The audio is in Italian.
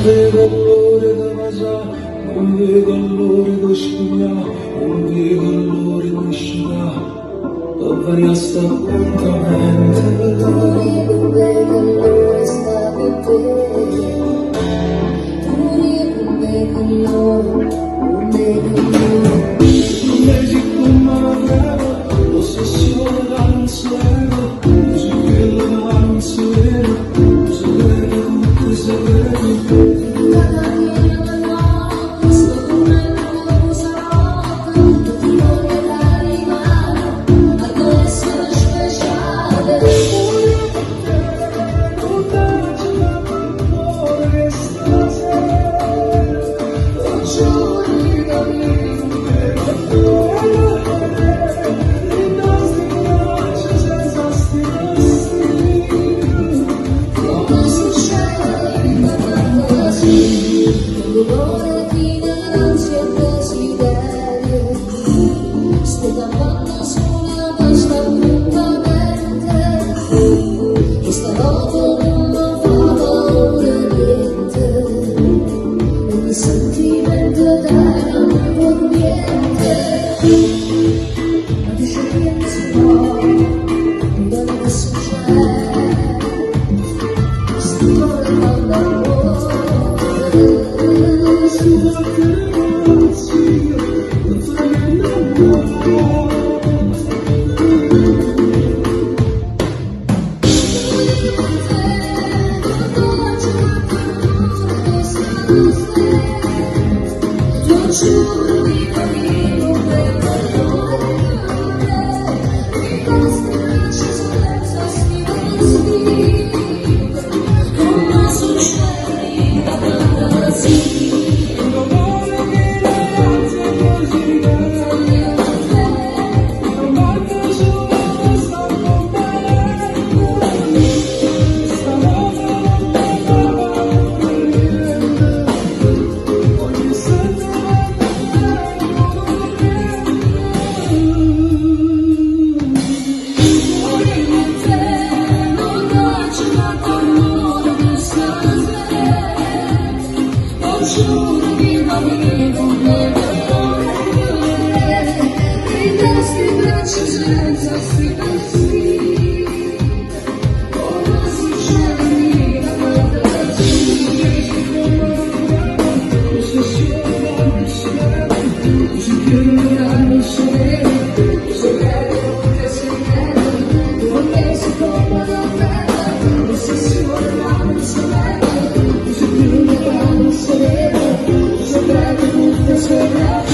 ve gallore da maza, non ve gallore da sciuglia, non ve gallore da sciuglia, dove resta appuntamente. Non ve gallore sta con te, non ve gallore, non ve gallore. Non è come una vera, l'ossessione dall'insieme, così che l'ansiera, così vede tutte se vedi. L'ora fine non c'è desiderio, sto davanti su una pasta appuntamento, che stanotte non mi fa paura niente, un sentimento da non vuol niente, ma dice che non si può, mi dà che succede, sto guardando amore. Giuro di capire per mi basta ci senza stivare come succede da fantasia. Giuro di morire con me, i nostri bracci senza stringersi, come succede da fantasia. L'ossessione non si vede, così che non si vede, se vede che si vede, perché si compra la terra, l'ossessione non si vede, così che non si vede. So bad,